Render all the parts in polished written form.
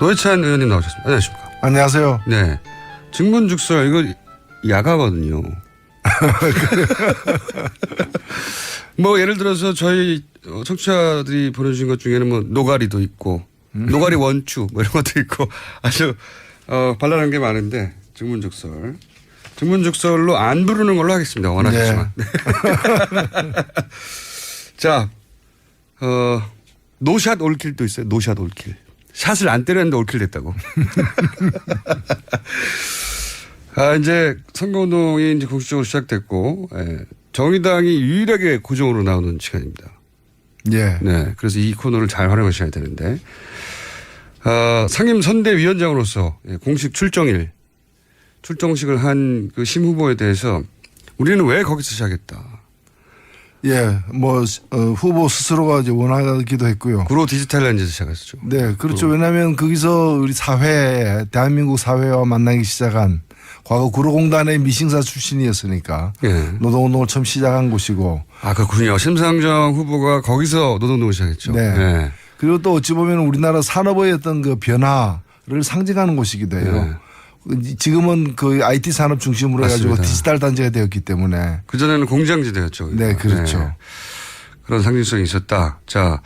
노회찬 의원님 나오셨습니다. 안녕하십니까. 안녕하세요. 네. 증문즉설 이거 야가거든요. 뭐 예를 들어서 저희 청취자들이 보내주신 것 중에는 뭐 노가리도 있고 노가리 원추 뭐 이런 것도 있고 아주 발랄한 게 많은데 증문즉설로 안 부르는 걸로 하겠습니다. 원하시지만. 네. 자, 노샷 올킬도 있어요. 노샷 올킬. 샷을 안 때렸는데 올킬 됐다고. 이제 선거운동이 이제 공식적으로 시작됐고, 정의당이 유일하게 고정으로 나오는 시간입니다. 예. 네. 그래서 이 코너를 잘 활용하셔야 되는데, 상임선대위원장으로서 공식 출정식을 한 그 심 후보에 대해서 우리는 왜 거기서 시작했다. 예. 후보 스스로가 이제 원하기도 했고요. 구로 디지털렌즈에서 시작했었죠. 네. 그렇죠. 왜냐하면 거기서 우리 대한민국 사회와 만나기 시작한 과거 구로공단의 미싱사 출신이었으니까 예. 노동운동을 처음 시작한 곳이고. 그렇군요. 심상정 후보가 거기서 노동운동을 시작했죠. 네. 네. 그리고 또 어찌 보면 우리나라 산업의 어떤 그 변화를 상징하는 곳이기도 해요. 네. 지금은 그 IT 산업 중심으로 맞습니다. 해가지고 디지털 단지가 되었기 때문에. 그전에는 공장지대였죠. 네, 그렇죠. 네. 그런 상징성이 있었다. 자,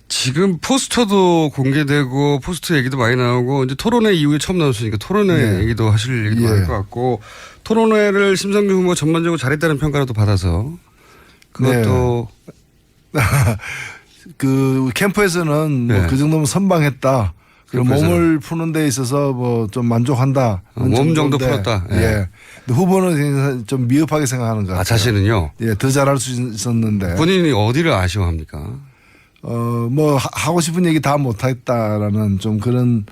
지금 포스터도 공개되고 포스터 얘기도 많이 나오고 이제 토론회 이후에 처음 나왔으니까 토론회 네. 얘기도 하실 얘기도 많을 것 같고 토론회를 심상정 후보가 전반적으로 잘했다는 평가라도 받아서 그것도 그 캠프에서는 네. 그 정도면 선방했다. 그리고 몸을 푸는 데 있어서 좀 만족한다. 몸 정도 풀었다. 예. 예. 근데 후보는 좀 미흡하게 생각하는 것 같아요. 자신은요? 예, 더 잘할 수 있었는데. 본인이 어디를 아쉬워합니까? 하고 싶은 얘기 다 못했다라는 좀 그런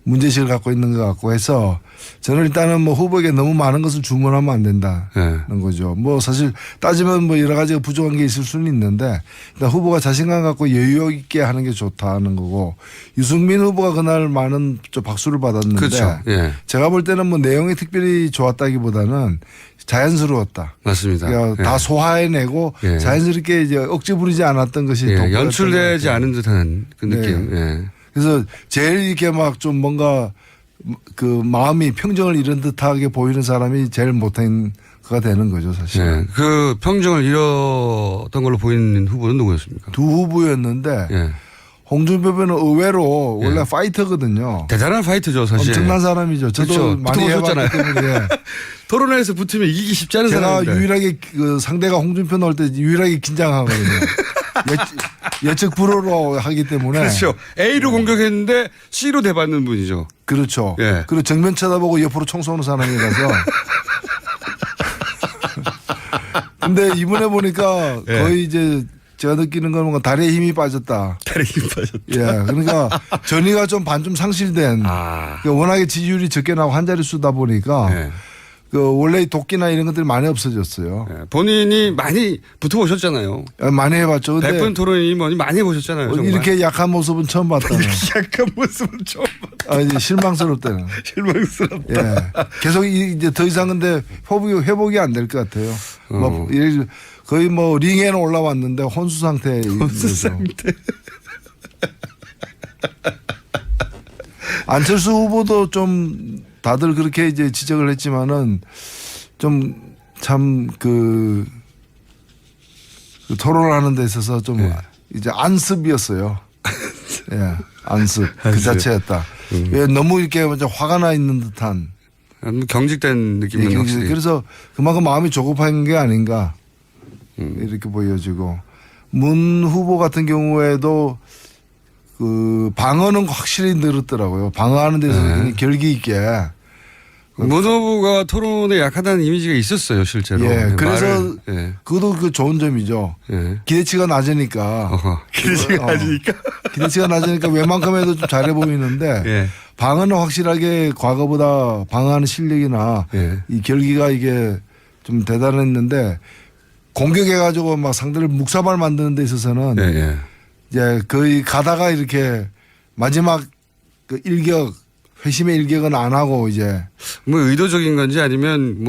문제의식을 갖고 있는 것 같고 해서 저는 일단은 후보에게 너무 많은 것을 주문하면 안 된다는 거죠. 사실 따지면 여러 가지가 부족한 게 있을 수는 있는데 일단 후보가 자신감 갖고 여유 있게 하는 게 좋다는 거고 유승민 후보가 그날 많은 박수를 받았는데 그렇죠. 예. 제가 볼 때는 내용이 특별히 좋았다기보다는 자연스러웠다. 맞습니다. 그러니까 다 소화해내고 자연스럽게 이제 억지 부리지 않았던 것이 연출되지 않은 듯한 그 느낌. 네. 그래서 제일 이렇게 좀 뭔가 그 마음이 평정을 잃은 듯하게 보이는 사람이 제일 못한 거가 되는 거죠, 사실. 네. 그 평정을 잃었던 걸로 보이는 후보는 누구였습니까? 두 후보였는데 홍준표 후보는 의외로 원래 파이터거든요. 대단한 파이터죠, 사실. 엄청난 사람이죠. 저도 그렇죠. 많이 해봤기 때문에. 토론회에서 붙으면 이기기 쉽지 않은 제가 사람인데. 유일하게 상대가 홍준표 나올 때 유일하게 긴장하거든요. 예측 불허로 하기 때문에. 그렇죠. A로 공격했는데 C로 대받는 분이죠. 그렇죠. 예. 그리고 정면 쳐다보고 옆으로 총 쏘는 사람이라서. 근데 이번에 보니까 거의 이제 제가 느끼는 건 뭔가 다리에 힘이 빠졌다. 다리에 힘이 빠졌다. 예. 그러니까 전의가 좀 반 좀 상실된. 그러니까 워낙에 지지율이 적게 나고 한 자릿수다 보니까 원래 도끼나 이런 것들이 많이 없어졌어요. 본인이 많이 붙어보셨잖아요. 많이 해봤죠. 근데 100분 토론이 뭐니 많이 해보셨잖아요. 정말. 이렇게 약한 모습은 처음 봤다는. 약한 모습은 처음 봤다. 이제 실망스럽다는. 실망스럽다. 예. 계속 이제 더 이상 근데 회복이 안 될 것 같아요. 거의 링에는 올라왔는데 혼수 상태. 혼수 상태. 안철수 후보도 좀 다들 그렇게 이제 지적을 했지만은 좀 참 그 토론하는 데 있어서 좀 이제 안습이었어요. 예, 안습 그 자체였다. 너무 이렇게 화가 나 있는 듯한 경직된 느낌은 확실히. 그래서 그만큼 마음이 조급한 게 아닌가 이렇게 보여지고 문 후보 같은 경우에도 그 방어는 확실히 늘었더라고요. 방어하는 데서 결기 있게. 문 후보가 토론에 약하다는 이미지가 있었어요, 실제로. 예, 그래서 그것도 그 좋은 점이죠. 기대치가 낮으니까. 기대치가 낮으니까. 기대치가 낮으니까 웬만큼 해도 좀 잘해 보이는데 방어는 확실하게 과거보다 방어하는 실력이나 이 결기가 이게 좀 대단했는데 공격해가지고 막 상대를 묵사발 만드는 데 있어서는 이제 거의 가다가 이렇게 마지막 그 회심의 일격은 안 하고 이제. 의도적인 건지 아니면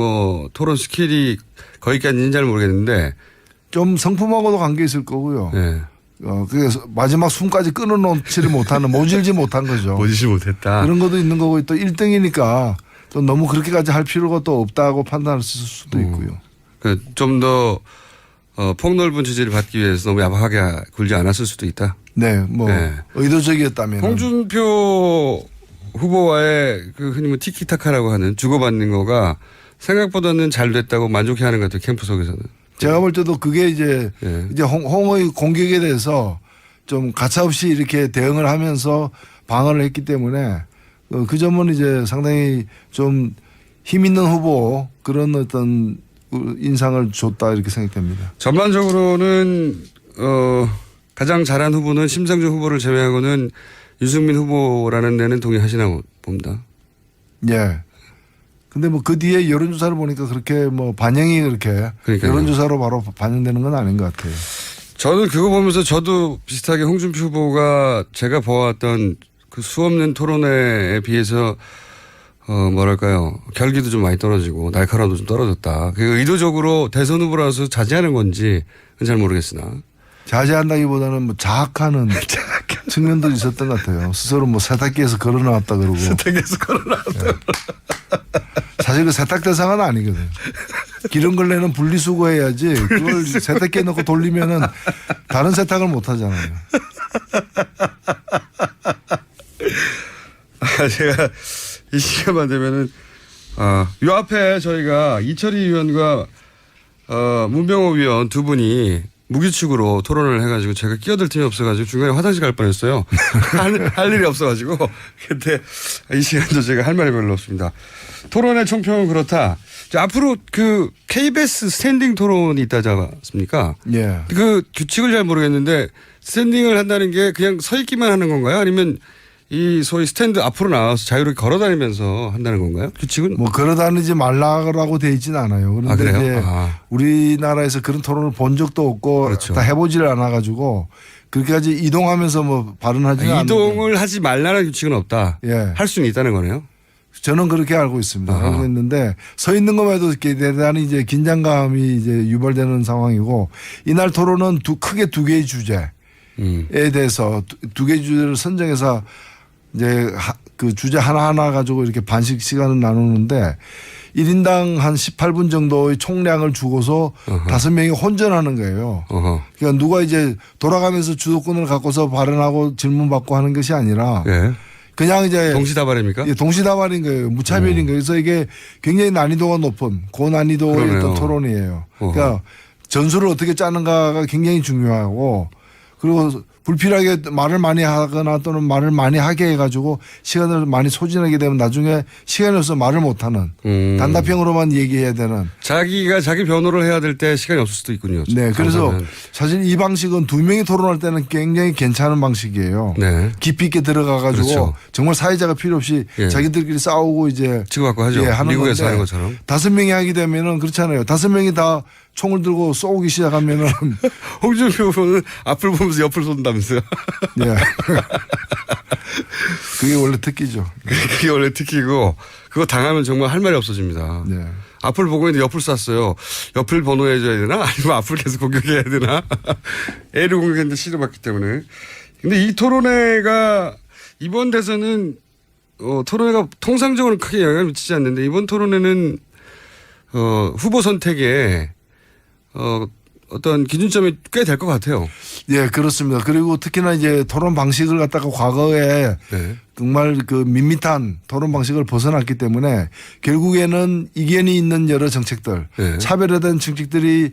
토론 스킬이 거기까지는 잘 모르겠는데. 좀 성품하고도 관계 있을 거고요. 그래서 마지막 숨까지 끊어놓지를 못하는 모질지 못한 거죠. 모지지 못했다. 그런 것도 있는 거고 또 1등이니까 또 너무 그렇게까지 할 필요가 또 없다고 판단할 수도 있고요. 좀 더 폭넓은 지지를 받기 위해서 너무 야박하게 굴지 않았을 수도 있다. 네, 뭐 네. 의도적이었다면. 홍준표 후보와의 그 흔히 뭐 티키타카라고 하는 주고받는 거가 생각보다는 잘 됐다고 만족해하는 것 같아요. 캠프 속에서는. 제가 볼 때도 그게 이제 이제 홍의 공격에 대해서 좀 가차없이 이렇게 대응을 하면서 방어를 했기 때문에 그 점은 이제 상당히 좀 힘 있는 후보 그런 어떤 인상을 줬다 이렇게 생각됩니다. 전반적으로는 가장 잘한 후보는 심상정 후보를 제외하고는 유승민 후보라는 데는 동의하시나 봅니다. 예. 근데 뭐 그 뒤에 여론조사를 보니까 그렇게 뭐 반영이 그렇게 그러니까요. 여론조사로 바로 반영되는 건 아닌 것 같아요. 저는 그거 보면서 저도 비슷하게 홍준표 후보가 제가 보았던 그 수없는 토론회에 비해서 뭐랄까요. 결기도 좀 많이 떨어지고 날카로움도 좀 떨어졌다. 그 의도적으로 대선 후보라서 자제하는 건지 잘 모르겠으나. 자제한다기보다는 뭐 자학하는 측면도 있었던 것 같아요. 스스로 뭐 세탁기에서 걸어 나왔다 그러고. 세탁기에서 걸어 나왔다. 사실 그 세탁 대상은 아니거든. 기름 걸레는 분리수거해야지 그걸 세탁기에 넣고 돌리면은 다른 세탁을 못 하잖아요. 제가 이 시간만 되면은 요 앞에 저희가 이철희 의원과 문병호 위원 두 분이 무규칙으로 토론을 해가지고 제가 끼어들 틈이 없어가지고 중간에 화장실 갈 뻔했어요. 할 일이 없어가지고 그때 이 시간도 제가 할 말이 별로 없습니다. 토론의 총평은 그렇다. 앞으로 그 KBS 스탠딩 토론이 있다지 않습니까? 예. 그 규칙을 잘 모르겠는데 스탠딩을 한다는 게 그냥 서 있기만 하는 건가요? 아니면 이 소위 스탠드 앞으로 나와서 자유롭게 걸어다니면서 한다는 건가요? 규칙은? 뭐 걸어다니지 말라고 돼 있지는 않아요. 그런데 그래요? 이제 우리나라에서 그런 토론을 본 적도 없고 그렇죠. 다 해보지를 않아가지고 그렇게까지 이동하면서 뭐 발언하지는 않는데. 이동을 하지 말라는 규칙은 없다. 예. 할 수는 있다는 거네요. 저는 그렇게 알고 있습니다. 알고 있는데 서 있는 것만 해도 이렇게 대단히 이제 긴장감이 이제 유발되는 상황이고 이날 토론은 크게 두 개의 주제에 대해서 두 개의 주제를 선정해서 이제 그 주제 하나하나 가지고 이렇게 반씩 시간을 나누는데 1인당 한 18분 정도의 총량을 주고서 5명이 혼전하는 거예요. 그러니까 누가 이제 돌아가면서 주도권을 갖고서 발언하고 질문받고 하는 것이 아니라 예. 그냥 이제 동시다발입니까? 예, 동시다발인 거예요. 무차별인 거예요. 그래서 이게 굉장히 난이도가 높은 고난이도의 어떤 토론이에요. 그러니까 전술을 어떻게 짜는가가 굉장히 중요하고 그리고 불필요하게 말을 많이 하거나 또는 말을 많이 하게 해가지고 시간을 많이 소진하게 되면 나중에 시간이 없어서 말을 못하는 단답형으로만 얘기해야 되는. 자기가 자기 변호를 해야 될 때 시간이 없을 수도 있군요. 네. 그래서 당사자는. 사실 이 방식은 두 명이 토론할 때는 굉장히 괜찮은 방식이에요. 네. 깊이 있게 들어가가지고 그렇죠. 정말 사회자가 필요 없이 예. 자기들끼리 싸우고 이제 치고받고 하죠. 예, 하는 미국에서 건데 하는 것처럼. 5명이 하게 되면은 그렇잖아요. 5명이 다 총을 들고 쏘기 시작하면은 홍준표 후보는 앞을 보면서 옆을 쏜다면서요. 예. 그게 원래 특기죠. 그게 원래 특기고 그거 당하면 정말 할 말이 없어집니다. 네. 앞을 보고 있는데 옆을 쐈어요. 옆을 번호해줘야 되나? 아니면 앞을 계속 공격해야 되나? A를 공격했는데 C를 받기 때문에. 근데 이 토론회가 이번 대선은 토론회가 통상적으로 크게 영향을 미치지 않는데 이번 토론회는 후보 선택에 어떤 기준점이 꽤 될 것 같아요. 예, 그렇습니다. 그리고 특히나 이제 토론 방식을 갖다가 과거에 네. 정말 그 밋밋한 토론 방식을 벗어났기 때문에 결국에는 이견이 있는 여러 정책들, 네. 차별화된 정책들이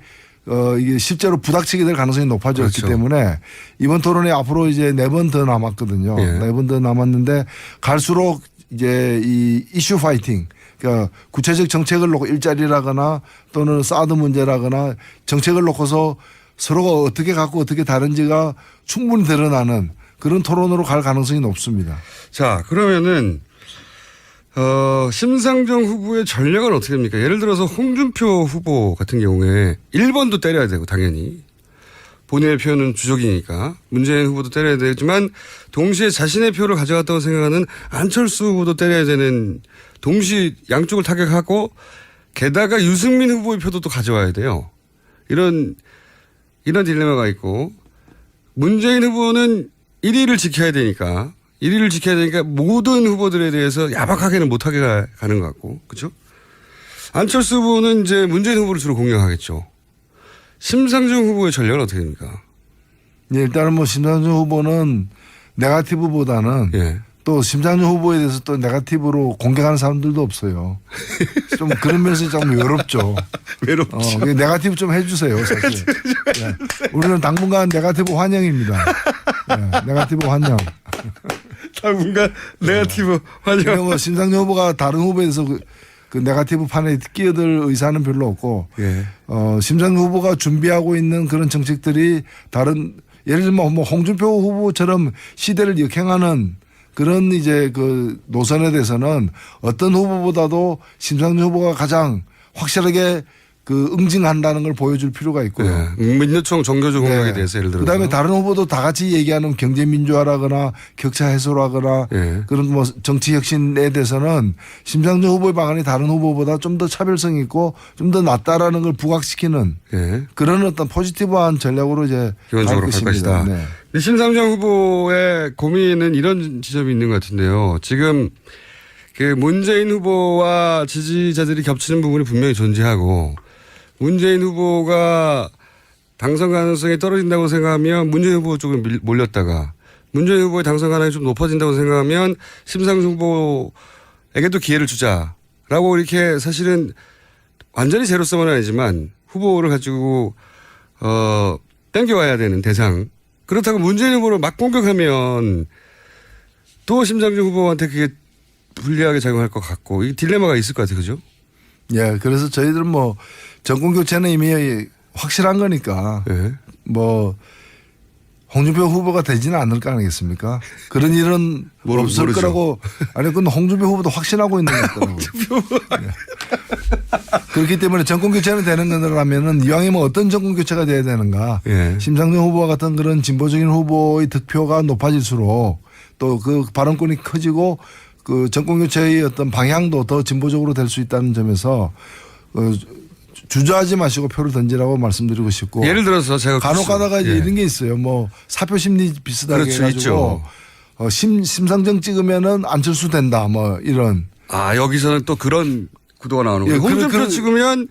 이게 실제로 부닥치게 될 가능성이 높아졌기 그렇죠. 때문에 이번 토론에 앞으로 이제 4번 더 남았거든요. 네. 4번 더 남았는데 갈수록 이제 이 이슈 파이팅 그러니까 구체적 정책을 놓고 일자리라거나 또는 사드 문제라거나 정책을 놓고서 서로가 어떻게 갖고 어떻게 다른지가 충분히 드러나는 그런 토론으로 갈 가능성이 높습니다. 자, 그러면은 심상정 후보의 전략은 어떻게 됩니까? 예를 들어서 홍준표 후보 같은 경우에 1번도 때려야 되고 당연히 본인의 표는 주적이니까 문재인 후보도 때려야 되지만 동시에 자신의 표를 가져갔다고 생각하는 안철수 후보도 때려야 되는 동시 양쪽을 타격하고 게다가 유승민 후보의 표도 또 가져와야 돼요. 이런 딜레마가 있고 문재인 후보는 1위를 지켜야 되니까 모든 후보들에 대해서 야박하게는 못하게 가는 것 같고, 그렇죠? 안철수 후보는 이제 문재인 후보를 주로 공략하겠죠. 심상정 후보의 전략은 어떻게 됩니까? 예, 일단은 뭐 심상정 후보는 네거티브보다는 예. 또 심상정 후보에 대해서 또 네거티브로 공격하는 사람들도 없어요. 좀 그런 면에서 좀 외롭죠. 외롭죠. 네거티브 좀 해주세요, 사실. 네. 우리는 당분간 네거티브 환영입니다. 네, 네거티브 환영. 당분간 네거티브 환영. 뭐 심상정 후보가 다른 후보에 대해서 그 네거티브 판에 끼어들 의사는 별로 없고, 예. 심상정 후보가 준비하고 있는 그런 정책들이 다른 예를 들면 뭐 홍준표 후보처럼 시대를 역행하는 그런 이제 그 노선에 대해서는 어떤 후보보다도 심상정 후보가 가장 확실하게 그 응징한다는 걸 보여줄 필요가 있고요. 네. 민주총 정교조 공약에 대해서 예를 들어서. 그다음에 다른 후보도 다 같이 얘기하는 경제 민주화라거나 격차 해소라거나 예. 그런 뭐 정치 혁신에 대해서는 심상정 후보의 방안이 다른 후보보다 좀 더 차별성 있고 좀 더 낫다라는 걸 부각시키는 예. 그런 어떤 포지티브한 전략으로 이제 기본적으로 갈 것이다. 네. 근데 심상정 후보의 고민은 이런 지점이 있는 것 같은데요. 지금 그 문재인 후보와 지지자들이 겹치는 부분이 분명히 존재하고 문재인 후보가 당선 가능성이 떨어진다고 생각하면 문재인 후보 쪽으로 몰렸다가 문재인 후보의 당선 가능성이 좀 높아진다고 생각하면 심상정 후보에게도 기회를 주자라고 이렇게 사실은 완전히 제로섬은 아니지만 후보를 가지고 땡겨와야 되는 대상. 그렇다고 문재인 후보를 막 공격하면 또 심상정 후보한테 그게 불리하게 작용할 것 같고 이 딜레마가 있을 것 같아요. 그죠? 예, 그래서 저희들은 뭐 정권 교체는 이미 확실한 거니까 예. 뭐 홍준표 후보가 되지는 않을 거 아니겠습니까? 그런 일은 없을 모르죠. 거라고. 아니, 근데 홍준표 후보도 확신하고 있는 것 같더라고요. 네. 그렇기 때문에 정권 교체는 되는 거라면은 이왕이면 어떤 정권 교체가 돼야 되는가. 예. 심상정 후보와 같은 그런 진보적인 후보의 득표가 높아질수록 또 그 발언권이 커지고 그 정권 교체의 어떤 방향도 더 진보적으로 될 수 있다는 점에서 주저하지 마시고 표를 던지라고 말씀드리고 싶고. 예를 들어서 제가 간혹 가다가 예. 이런 게 있어요. 뭐 사표 심리 비슷하게 그렇죠, 해가지고 심상정 찍으면은 안철수 된다. 뭐 이런. 아 여기서는 또 그런 구도가 나오는 거예요. 예, 홍준표 찍으면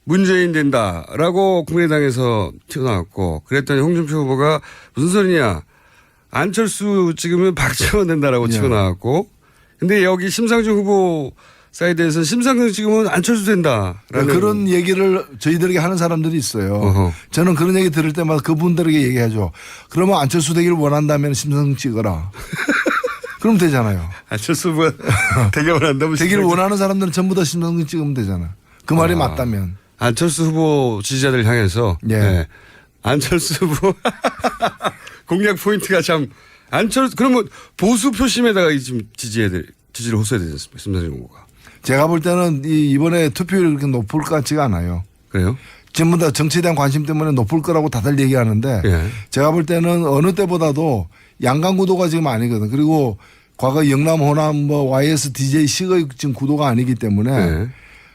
문재인 된다라고 국민의당에서 튀어나왔고 그랬더니 홍준표 후보가 무슨 소리냐. 안철수 찍으면 박지원 된다라고 예. 튀어나왔고 근데 여기 심상정 후보 사이드에서 심상정 찍으면 안철수 된다라는 그런 얘기를 저희들에게 하는 사람들이 있어요. 어허. 저는 그런 얘기 들을 때마다 그분들에게 얘기하죠. 그러면 안철수 되기를 원한다면 심상정 찍어라. 그럼 되잖아요. 안철수 후보가 되기를 원한다면 되기를 원하는 사람들은 전부 다 심상정 찍으면 되잖아. 그 말이 맞다면. 안철수 후보 지지자들 향해서 예. 네. 안철수 후보 공략 포인트가 참 안철수 그러면 보수 표심에다가 지금 지지를 호소해야 되지 않습니까? 심상정 후보가. 제가 볼 때는 이번에 투표율이 그렇게 높을 것 같지가 않아요. 그래요? 전부 다 정치에 대한 관심 때문에 높을 거라고 다들 얘기하는데 예. 제가 볼 때는 어느 때보다도 양강 구도가 지금 아니거든. 그리고 과거 영남, 호남, 뭐 YS, DJ, 식의 지금 구도가 아니기 때문에 예.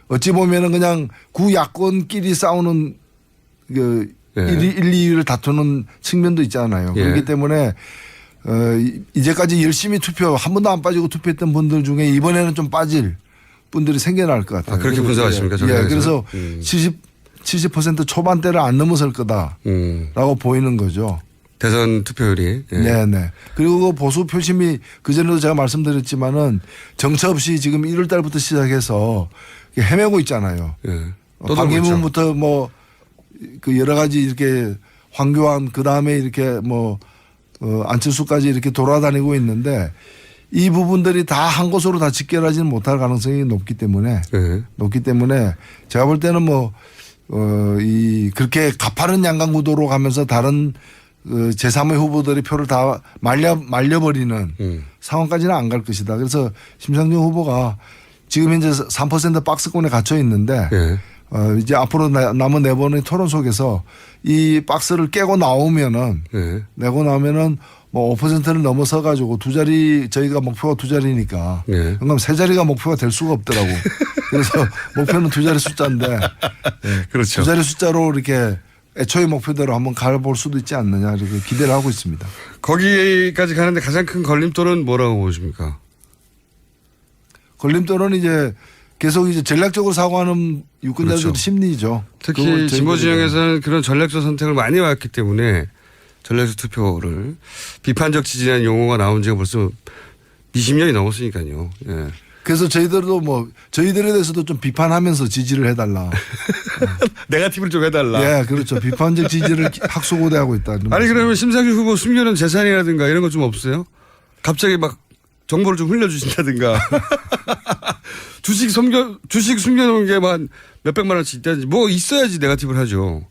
어찌 보면은 그냥 구야권끼리 싸우는 그 예. 1, 2위를 다투는 측면도 있잖아요. 예. 그렇기 때문에 이제까지 열심히 투표 한 번도 안 빠지고 투표했던 분들 중에 이번에는 좀 빠질 분들이 생겨날 것 같아요. 아, 그렇게 분석하십니까? 예, 그래서 70% 초반대를 안 넘어설 거다라고 보이는 거죠. 대선 투표율이. 예. 네네. 그리고 보수 표심이 그전에도 제가 말씀드렸지만은 정처 없이 지금 1월 달부터 시작해서 헤매고 있잖아요. 예. 반기문부터 뭐 그 여러 가지 이렇게 황교안 그 다음에 이렇게 뭐 안철수까지 이렇게 돌아다니고 있는데 이 부분들이 다 한 곳으로 다 직결하지는 못할 가능성이 높기 때문에 제가 볼 때는 뭐 그렇게 가파른 양강 구도로 가면서 다른 제3의 후보들이 표를 다 말려버리는 상황까지는 안 갈 것이다. 그래서 심상정 후보가 지금 현재 3% 박스권에 갇혀 있는데 예. 이제 앞으로 남은 네 번의 토론 속에서 이 박스를 깨고 나오면은 예. 내고 나오면은 뭐 5%를 넘어서 가지고 두 자리 저희가 목표가 두 자리니까 예. 그럼 세 자리가 목표가 될 수가 없더라고. 그래서 목표는 두 자리 숫자인데 그렇죠. 두 자리 숫자로 이렇게 애초에 목표대로 한번 가볼 수도 있지 않느냐 이렇게 기대를 하고 있습니다. 거기까지 가는데 가장 큰 걸림돌은 뭐라고 보십니까? 걸림돌은 이제 계속 이제 전략적으로 사고하는 유권자들의 그렇죠. 심리죠. 특히 진보 진영에서는 그런 전략적 선택을 많이 왔기 때문에 전략적 투표를 비판적 지지라는 용어가 나온 지가 벌써 20년이 넘었으니까요. 예. 그래서 저희들도 뭐 저희들에 대해서도 좀 비판하면서 지지를 해달라. 네거티브를 좀 해달라. 예, 그렇죠. 비판적 지지를 학수고대하고 있다. 아니 그러면 심상정 후보 숨겨놓은 재산이라든가 이런 거 좀 없어요? 갑자기 막 정보를 좀 흘려주신다든가. 주식 숨겨놓은 게 만 몇백만 원씩 있다든지 뭐 있어야지 네거티브를 하죠.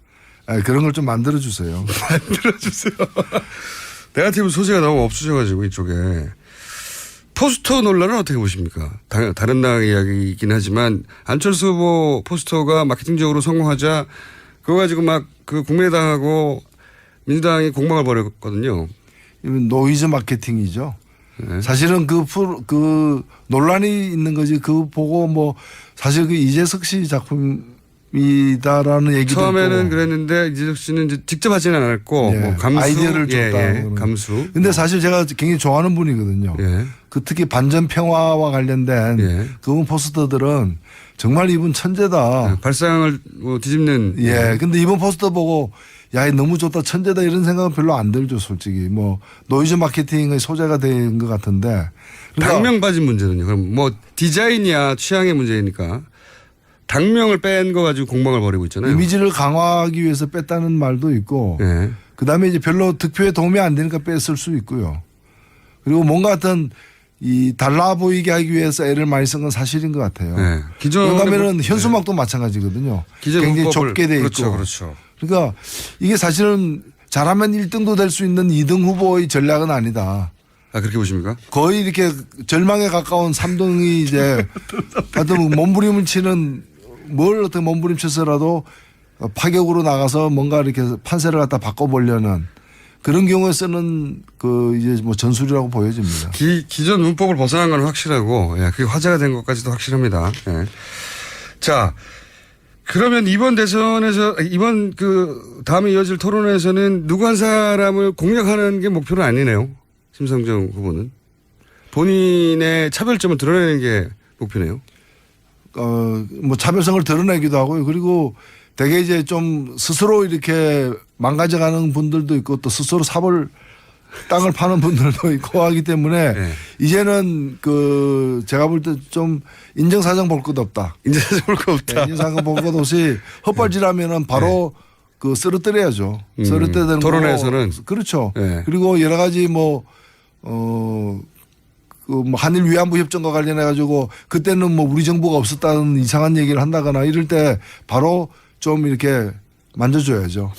아, 그런 걸 좀 만들어 주세요. 만들어주세요. 네거티브 소재가 너무 없으셔가지고 이쪽에. 포스터 논란은 어떻게 보십니까? 다른 당 이야기이긴 하지만 안철수 후보 포스터가 마케팅적으로 성공하자 그거 가지고 막 그 국민의당하고 민주당이 공방을 벌였거든요. 이건 노이즈 마케팅이죠. 네. 사실은 그 논란이 있는 거지 그 보고 뭐 사실 그 이재석 씨 작품이다라는 얘기도 처음에는 있고. 그랬는데 이재석 씨는 이제 직접 하지는 않았고 예. 뭐 감수 아이디어를 줬다. 감수. 근데 사실 제가 굉장히 좋아하는 분이거든요. 예. 그 특히 반전 평화와 관련된 예. 그분 포스터들은 정말 이분 천재다. 발상을 뭐 뒤집는. 예. 근데 이번 포스터 보고 야, 너무 좋다, 천재다 이런 생각은 별로 안 들죠, 솔직히. 뭐 노이즈 마케팅의 소재가 된 것 같은데. 그러니까 당명 빠진 문제는요. 그럼 뭐 디자인이야 취향의 문제니까 당명을 뺀 거 가지고 공방을 벌이고 있잖아요. 이미지를 강화하기 위해서 뺐다는 말도 있고. 예. 그다음에 이제 별로 득표에 도움이 안 되니까 뺐을 수 있고요. 그리고 뭔가 어떤 이 달라 보이게 하기 위해서 애를 많이 쓴 건 사실인 것 같아요. 네. 왜냐하면 현수막도 마찬가지거든요. 굉장히 좁게 돼 그렇죠, 있고. 그렇죠. 그러니까 이게 사실은 잘하면 1등도 될 수 있는 2등 후보의 전략은 아니다. 아 그렇게 보십니까? 거의 이렇게 절망에 가까운 3등이 이제 하여튼 몸부림을 치는 뭘 어떻게 몸부림쳐서라도 파격으로 나가서 뭔가 이렇게 판세를 갖다 바꿔보려는 그런 경우에 쓰는 그 이제 뭐 전술이라고 보여집니다. 기존 문법을 벗어난 건 확실하고, 예, 그게 화제가 된 것까지도 확실합니다. 예. 자, 그러면 이번 대선에서, 이번 그 다음에 이어질 토론에서는 누구 한 사람을 공략하는 게 목표는 아니네요. 심상정 후보는. 본인의 차별점을 드러내는 게 목표네요. 뭐 차별성을 드러내기도 하고요. 그리고 되게 이제 좀 스스로 이렇게 망가져가는 분들도 있고 또 스스로 땅을 파는 분들도 있고 하기 때문에 네. 이제는 그 제가 볼 때 좀 인정사정 볼 것 없다. 인정사정 볼 것 없다. 네, 인정사정 볼 것 없이 헛발질하면은 바로 그 쓰러뜨려야죠. 쓰러뜨리는 토론에서는. 그렇죠. 네. 그리고 여러 가지 뭐 한일 위안부 협정과 관련해 가지고 그때는 뭐 우리 정부가 없었다는 이상한 얘기를 한다거나 이럴 때 바로 좀 이렇게 만져줘야죠.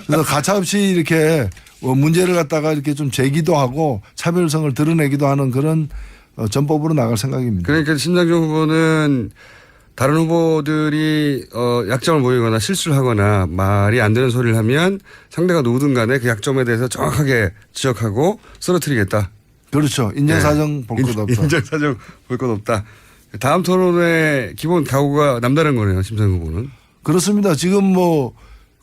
그래서 가차없이 이렇게 문제를 갖다가 이렇게 좀 제기도 하고 차별성을 드러내기도 하는 그런 전법으로 나갈 생각입니다. 그러니까 심상정 후보는 다른 후보들이 약점을 보이거나 실수를 하거나 말이 안 되는 소리를 하면 상대가 누구든 간에 그 약점에 대해서 정확하게 지적하고 쓰러뜨리겠다. 그렇죠. 인정사정 볼 것 없다. 인정사정 볼 것 없다. 다음 토론의 기본 각오가 남다른 거네요. 심상정 후보는. 그렇습니다. 지금 뭐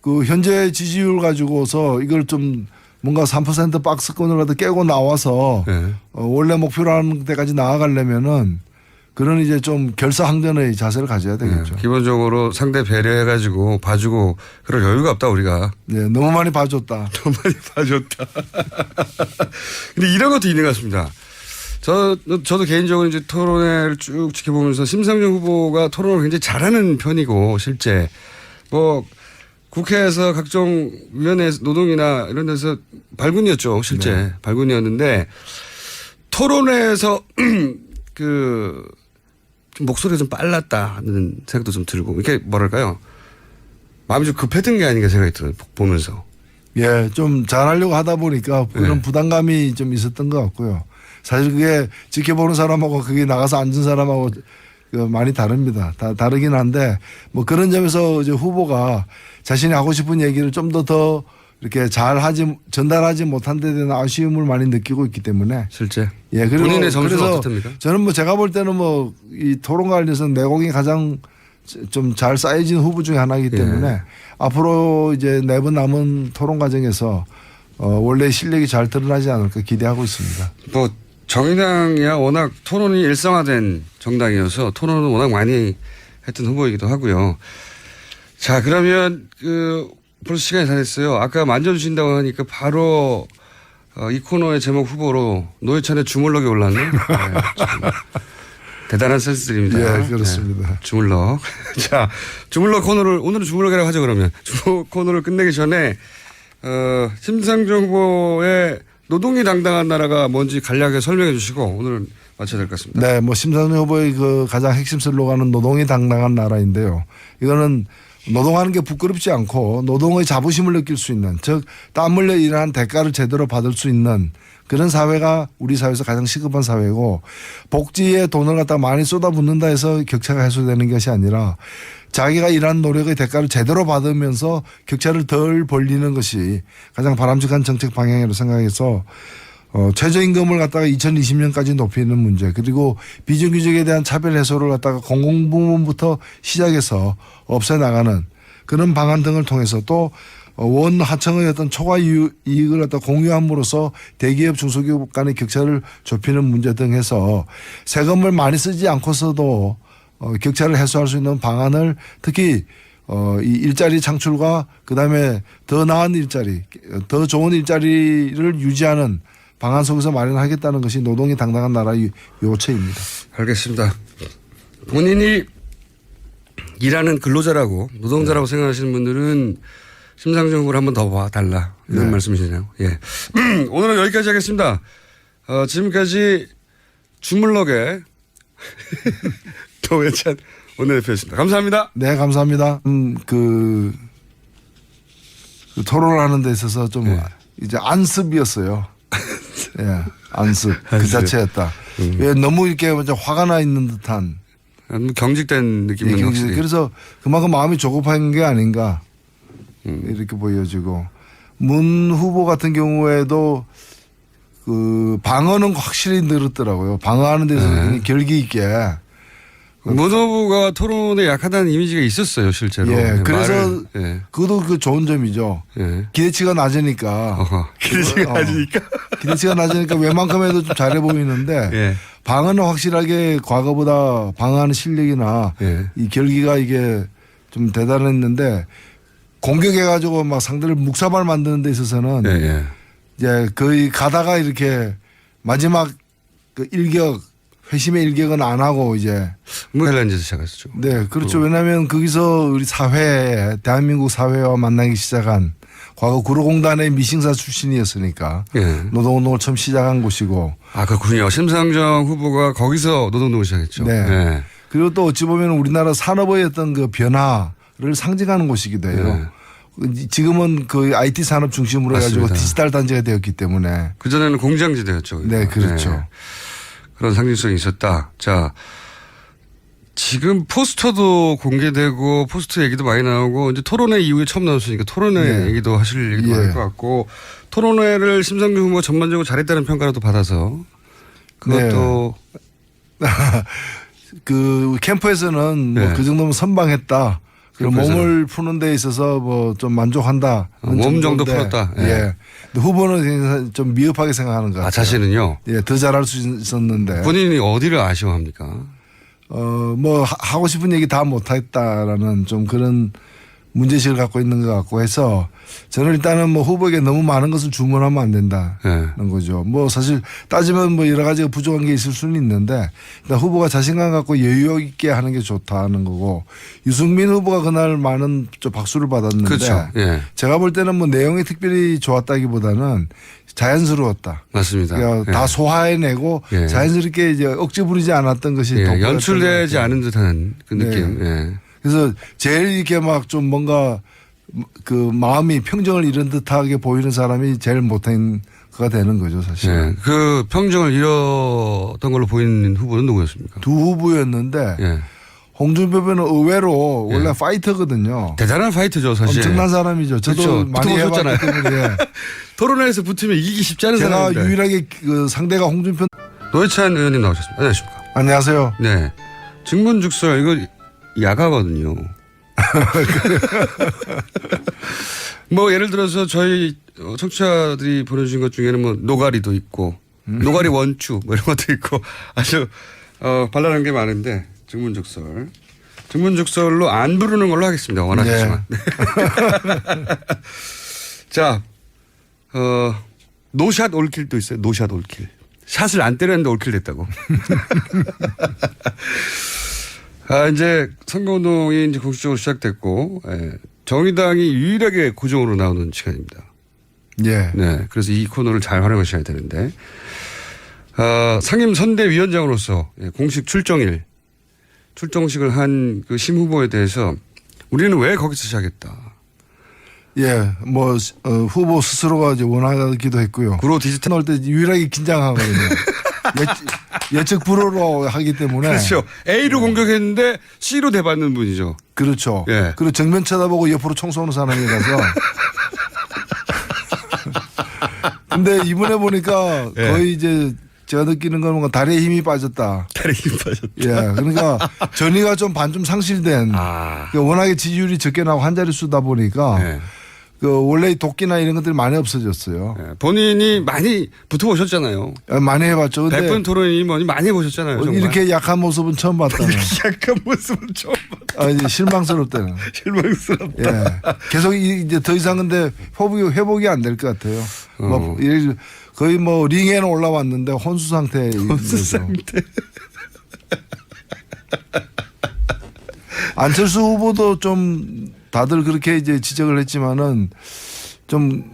그 현재 지지율 가지고서 이걸 좀 뭔가 3% 박스권이라도 깨고 나와서 네. 원래 목표로 하는 데까지 나아가려면은 그런 이제 좀 결사항전의 자세를 가져야 되겠죠. 네. 기본적으로 상대 배려해가지고 봐주고 그럴 여유가 없다 우리가. 네, 너무 많이 봐줬다. 너무 많이 봐줬다. 근데 이런 것도 있는 것 같습니다. 저도 개인적으로 이제 토론회를 쭉 지켜보면서 심상정 후보가 토론을 굉장히 잘하는 편이고 실제 뭐 국회에서 각종 위원회 노동이나 이런 데서 발군이었죠. 실제 네. 발군이었는데 토론회에서 그 좀 목소리가 좀 빨랐다는 생각도 좀 들고 이게 뭐랄까요. 마음이 좀 급했던 게 아닌가 생각이 들어요. 보면서. 예, 좀 잘하려고 하다 보니까 그런 네. 부담감이 좀 있었던 것 같고요. 사실 그게 지켜보는 사람하고 그게 나가서 앉은 사람하고 많이 다릅니다. 다르긴 한데 뭐 그런 점에서 이제 후보가 자신이 하고 싶은 얘기를 좀 더 이렇게 전달하지 못한 데 대한 아쉬움을 많이 느끼고 있기 때문에 실제. 예, 그리고 본인의 점수는 그래서 어떻습니까? 저는 뭐 제가 볼 때는 뭐 이 토론과 관련해서 내공이 가장 좀 잘 쌓여진 후보 중에 하나이기 때문에 앞으로 이제 4번 남은 토론 과정에서 원래 실력이 잘 드러나지 않을까 기대하고 있습니다. 뭐 정의당이야 워낙 토론이 일상화된 정당이어서 토론은 워낙 많이 했던 후보이기도 하고요. 자, 그러면 벌써 시간이 다 됐어요. 아까 만져주신다고 하니까 바로 이 코너의 제목 후보로 노회찬의 주물럭이 올랐네. 네, 대단한 센스들입니다. 예, 그렇습니다. 네, 주물럭. 자, 주물럭 코너를 오늘은 주물럭이라고 하죠. 그러면 주물럭 코너를 끝내기 전에 심상정 후보의 노동이 당당한 나라가 뭔지 간략하게 설명해 주시고 오늘 마쳐야 될 것 같습니다. 네, 뭐 심상정 후보의 그 가장 핵심 슬로건은 노동이 당당한 나라인데요. 이거는 노동하는 게 부끄럽지 않고 노동의 자부심을 느낄 수 있는, 즉 땀 흘려 일한 대가를 제대로 받을 수 있는 그런 사회가 우리 사회에서 가장 시급한 사회고, 복지에 돈을 갖다 많이 쏟아붓는다 해서 격차가 해소되는 것이 아니라 자기가 일한 노력의 대가를 제대로 받으면서 격차를 덜 벌리는 것이 가장 바람직한 정책 방향이라고 생각해서 최저임금을 갖다가 2020년까지 높이는 문제, 그리고 비정규직에 대한 차별 해소를 갖다가 공공부문부터 시작해서 없애나가는 그런 방안 등을 통해서 또 원 하청의 어떤 초과 이익을 갖다 공유함으로써 대기업 중소기업 간의 격차를 좁히는 문제 등 해서 세금을 많이 쓰지 않고서도 격차를 해소할 수 있는 방안을, 특히 이 일자리 창출과 그다음에 더 나은 일자리, 더 좋은 일자리를 유지하는 방안 속에서 마련하겠다는 것이 노동이 당당한 나라의 요체입니다. 알겠습니다. 본인이 일하는 근로자라고 노동자라고 생각하시는 분들은 심상정 후보를 한 번 더 봐달라 이런 말씀이시네요. 예. 오늘은 여기까지 하겠습니다. 지금까지 주물럭의 노회찬 원내대표였습니다. 감사합니다. 네, 감사합니다. 그 토론을 하는 데 있어서 좀 이제 안습이었어요. 예, 안습 그 자체였다. 왜 너무 이렇게 화가 나 있는 듯한 경직된 느낌은 확실히. 그래서 그만큼 마음이 조급한 게 아닌가 이렇게 보여지고, 문 후보 같은 경우에도 그 방어는 확실히 늘었더라고요. 방어하는 데서 결기 있게. 문 후보가 토론에 약하다는 이미지가 있었어요, 실제로. 예, 그래서 그것도 그 좋은 점이죠. 예. 기대치가 낮으니까. 기대치가 낮으니까 웬만큼 해도 좀 잘해 보이는데 예. 방어는 확실하게 과거보다 방어하는 실력이나 이 결기가 이게 좀 대단했는데, 공격해가지고 막 상대를 묵사발 만드는 데 있어서는 이제 거의 가다가 이렇게 마지막 그 일격, 회심의 일격은 안 하고 이제 헬란에서 시작했었죠. 네, 그렇죠. 왜냐하면 거기서 우리 사회, 대한민국 사회와 만나기 시작한, 과거 구로공단의 미싱사 출신이었으니까 노동운동을 처음 시작한 곳이고. 아, 그렇군요. 심상정 후보가 거기서 노동운동을 시작했죠. 네. 그리고 또 어찌 보면 우리나라 산업의 어떤 그 변화를 상징하는 곳이기도 해요. 지금은 그 IT 산업 중심으로 해가지고 디지털 단지가 되었기 때문에. 그전에는 공장지대였죠. 네, 그렇죠. 그런 상징성이 있었다. 자, 지금 포스터도 공개되고 포스터 얘기도 많이 나오고, 이제 토론회 이후에 처음 나왔으니까 토론회 얘기도 하실 얘기도 많을 것 같고, 토론회를 심상정 후보가 전반적으로 잘했다는 평가라도 받아서 그것도 그 캠프에서는 뭐 그 정도면 선방했다. 몸을 푸는 데 있어서 뭐 좀 만족한다. 몸 정도 풀었다. 예. 근데 후보는 좀 미흡하게 생각하는 것 같아요. 자신은요? 예, 더 잘할 수 있었는데. 본인이 어디를 아쉬워합니까? 뭐 하고 싶은 얘기 다 못했다라는 좀 그런 문제의식을 갖고 있는 것 같고 해서, 저는 일단은 뭐 후보에게 너무 많은 것을 주문하면 안 된다는 거죠. 뭐 사실 따지면 뭐 여러 가지가 부족한 게 있을 수는 있는데, 일단 후보가 자신감 갖고 여유 있게 하는 게 좋다는 거고, 유승민 후보가 그날 많은 박수를 받았는데, 그렇죠. 제가 볼 때는 뭐 내용이 특별히 좋았다기보다는 자연스러웠다. 맞습니다. 그러니까 다 소화해내고 자연스럽게 이제 억지 부리지 않았던 것이 연출되지 않은 듯한 그 느낌. 그래서 제일 이렇게 막 좀 뭔가 그 마음이 평정을 잃은 듯하게 보이는 사람이 제일 못한 거가 되는 거죠, 사실. 그 평정을 잃었던 걸로 보이는 후보는 누구였습니까? 두 후보였는데 홍준표 후보는 의외로 원래 파이터거든요. 대단한 파이터죠, 사실. 엄청난 사람이죠. 저도 그렇죠. 많이 해봤기 때문에. 토론회에서 붙으면 이기기 쉽지 않은 제가 사람인데. 유일하게 그 상대가 홍준표. 노회찬 의원님 나오셨습니다. 안녕하십니까? 안녕하세요. 네. 증문즉설 이거 야가거든요. 뭐 예를 들어서 저희 청취자들이 보내주신 것 중에는 뭐 노가리도 있고 노가리 원추 뭐 이런 것도 있고 아주 발랄한 게 많은데 증문즉설로 안 부르는 걸로 하겠습니다. 원하시지만. 네. 자, 노샷 올킬도 있어요. 노샷 올킬. 샷을 안 때렸는데 올킬 됐다고. 이제 선거운동이 이제 공식적으로 시작됐고, 정의당이 유일하게 고정으로 나오는 시간입니다. 예. 네. 그래서 이 코너를 잘 활용하셔야 되는데, 상임선대위원장으로서 공식 출정식을 한 그 심 후보에 대해서 우리는 왜 거기서 시작했다. 예, 뭐 후보 스스로가 이제 원하기도 했고요. 구로 디지털 나올 때 유일하게 긴장하거든요. 예측 불허로 하기 때문에. 그렇죠. A로 공격했는데 C로 대받는 분이죠. 그렇죠. 예. 그리고 정면 쳐다보고 옆으로 총 쏘는 사람이라서. 근데 이번에 보니까 예. 거의 이제 제가 느끼는 건 뭔가 다리에 힘이 빠졌다. 다리 힘 빠졌다. 예, 그러니까 전의가 좀 반 좀 상실된. 그러니까 워낙에 지지율이 적게 나고 한 자릿수다 보니까. 예. 그 원래 도끼나 이런 것들이 많이 없어졌어요. 예. 본인이 많이 붙어보셨잖아요. 많이 해봤죠. 근데 100분 토론이 뭐니 많이 해보셨잖아요. 정말. 이렇게 약한 모습은 처음 봤다. 약한 모습은 처음 봤다. 이제 실망스럽다는. 실망스럽다. 예. 계속 이제 더 이상 근데 회복이 안 될 것 같아요. 뭐 거의 뭐 링에는 올라왔는데 혼수 상태에. 혼수 상태. 안철수 후보도 좀 다들 그렇게 이제 지적을 했지만은 좀